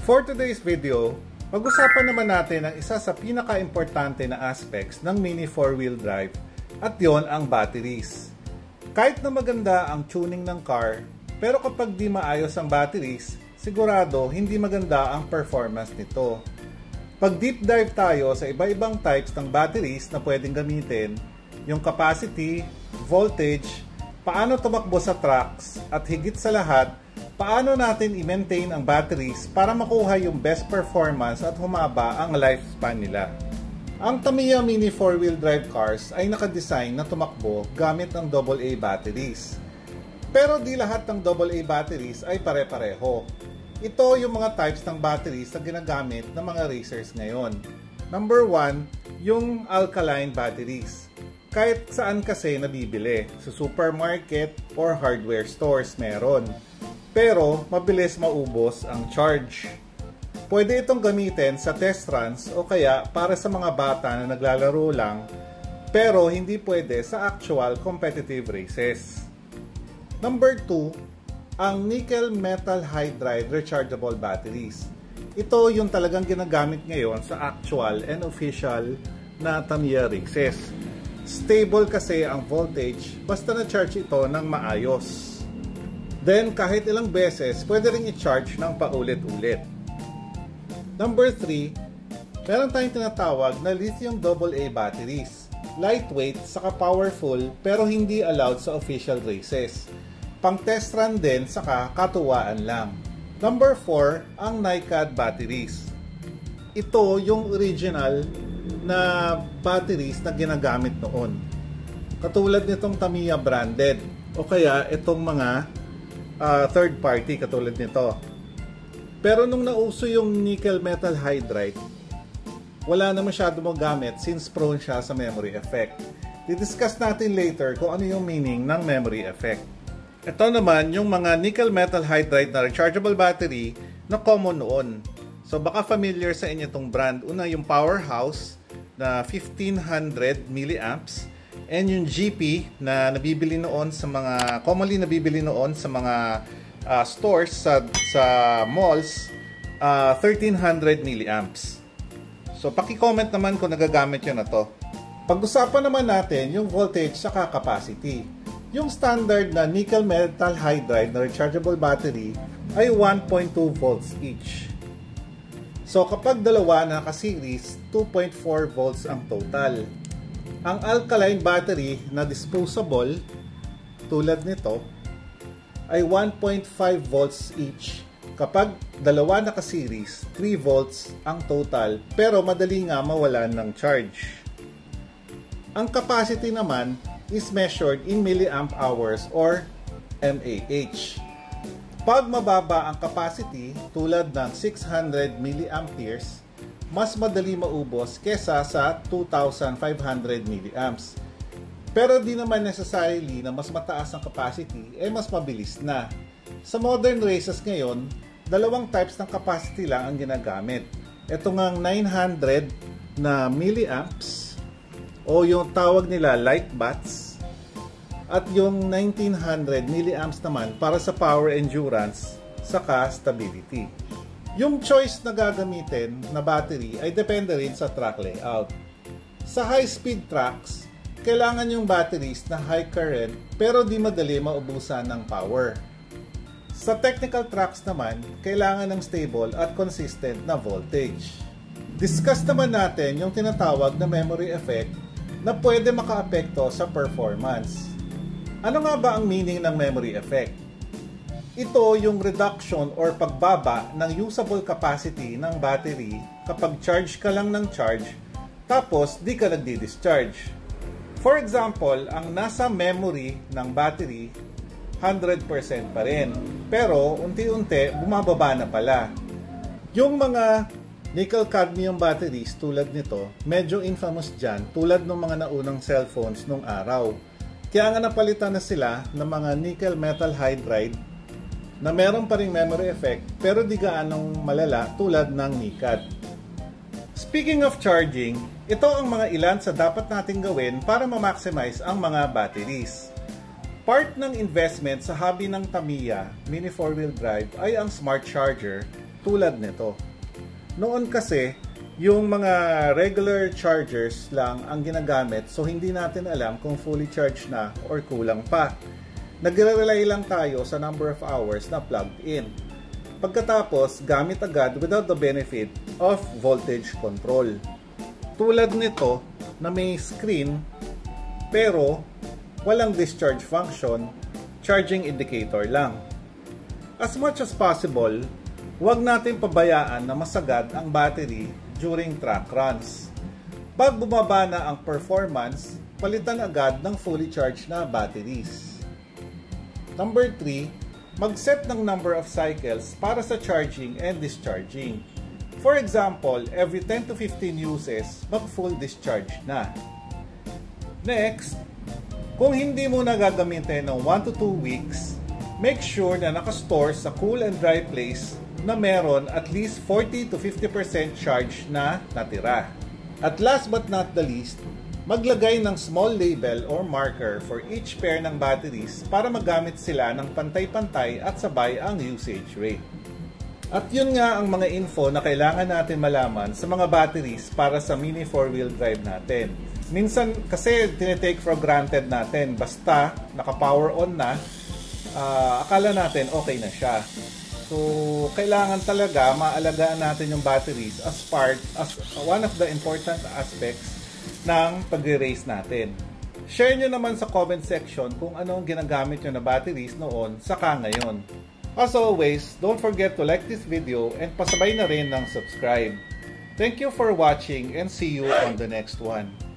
For today's video, pag-usapan naman natin ang isa sa pinaka-importante na aspects ng mini 4-wheel drive at yon ang batteries. Kahit na maganda ang tuning ng car, pero kapag di maayos ang batteries, sigurado hindi maganda ang performance nito. Pag deep dive tayo sa iba-ibang types ng batteries na pwedeng gamitin, yung capacity, voltage, paano tumakbo sa trucks, at higit sa lahat, paano natin i-maintain ang batteries para makuha yung best performance at humaba ang lifespan nila. Ang Tamiya Mini 4-wheel drive cars ay nakadesign na tumakbo gamit ng AA batteries. Pero di lahat ng AA batteries ay pare-pareho. Ito yung mga types ng batteries na ginagamit ng mga racers ngayon. Number 1, yung alkaline batteries. Kahit saan kasi nabibili, sa supermarket or hardware stores meron. Pero mabilis maubos ang charge. Pwede itong gamitin sa test runs o kaya para sa mga bata na naglalaro lang, pero hindi pwede sa actual competitive races. Number 2, ang nickel metal hydride rechargeable batteries. Ito yung talagang ginagamit ngayon sa actual and official na Tamiya races. Stable kasi ang voltage basta na-charge ito ng maayos. Then kahit ilang beses, pwede rin i-charge ng paulit-ulit. Number 3, meron tayong tinatawag na lithium AA batteries. Lightweight saka powerful pero hindi allowed sa official races. Pang test run din saka katuwaan lang. Number 4, ang NiCad batteries. Ito yung original na batteries na ginagamit noon. Katulad nitong Tamiya branded o kaya itong mga third party katulad nito. Pero nung nauso yung nickel metal hydride, wala na masyado magamit since prone siya sa memory effect. Didiscuss natin later kung ano yung meaning ng memory effect. Ito naman yung mga nickel metal hydride na rechargeable battery na common noon. So baka familiar sa inyo itong brand. Una yung Powerhouse na 1500 milliamps and yung GP na nabibili noon sa mga commonly nabibili noon sa mga stores sa malls, 1300 milliamps. So paki-comment naman kung nagagamit yun na to. Pag-usapan naman natin yung voltage saka capacity. Yung standard na nickel metal hydride na rechargeable battery ay 1.2 volts each. So kapag dalawa na naka-series, 2.4 volts ang total. Ang alkaline battery na disposable, tulad nito, ay 1.5 volts each. Kapag dalawa naka-series, 3 volts ang total, pero madali nga mawalan ng charge. Ang capacity naman is measured in milliamp hours or mAh. Pag mababa ang capacity tulad ng 600 milliamperes, mas madali maubos kesa sa 2,500 milliamps. Pero di naman necessarily na mas mataas ang capacity ay mas mabilis na. Sa modern races ngayon, dalawang types ng capacity lang ang ginagamit. Ito ngang 900 na milliamps o yung tawag nila light bats, at yung 1900 milliamps naman para sa power endurance saka stability. Yung choice na gagamitin na battery ay depende rin sa track layout. Sa high-speed tracks, kailangan yung batteries na high current pero di madali maubusan ng power. Sa technical tracks naman, kailangan ng stable at consistent na voltage. Discuss naman natin yung tinatawag na memory effect na pwede makaapekto sa performance. Ano nga ba ang meaning ng memory effect? Ito yung reduction or pagbaba ng usable capacity ng battery kapag charge ka lang ng charge tapos di ka nagdi-discharge. For example, ang nasa memory ng battery 100% pa rin, pero unti-unti bumababa na pala. Yung mga nickel-cadmium batteries tulad nito, medyo infamous dyan tulad ng mga naunang cellphones nung araw. Kaya nga napalitan na sila ng mga nickel metal hydride na meron pa ring memory effect pero di gaanong malala tulad ng NiCad. Speaking of charging, ito ang mga ilan sa dapat nating gawin para ma-maximize ang mga batteries. Part ng investment sa hobby ng Tamiya Mini 4-wheel drive ay ang smart charger tulad nito. Noon kasi, yung mga regular chargers lang ang ginagamit, so hindi natin alam kung fully charged na or kulang pa. Nagre-rely lang tayo sa number of hours na plugged in. Pagkatapos, gamit agad without the benefit of voltage control. Tulad nito na may screen pero walang discharge function, charging indicator lang. As much as possible, huwag natin pabayaan na masagad ang battery during track runs. Pag bumaba na ang performance, palitan agad ng fully charged na batteries. Number 3, mag-set ng number of cycles para sa charging and discharging. For example, every 10 to 15 uses, mag-full discharge na. Next, kung hindi mo na gagamitin ng 1 to 2 weeks, make sure na nakastore sa cool and dry place na meron at least 40 to 50% charge na natira. At last but not the least, maglagay ng small label or marker for each pair ng batteries para magamit sila ng pantay-pantay at sabay ang usage rate. At yun nga ang mga info na kailangan natin malaman sa mga batteries para sa mini 4-wheel drive natin. Minsan kasi tinitake for granted natin, basta naka-power on na, akala natin okay na siya. So, kailangan talaga maalagaan natin yung batteries as one of the important aspects ng pag-race natin. Share nyo naman sa comment section kung ano ang ginagamit nyo na batteries noon saka ngayon. As always, don't forget to like this video and pasabay na rin ng subscribe. Thank you for watching and see you on the next one.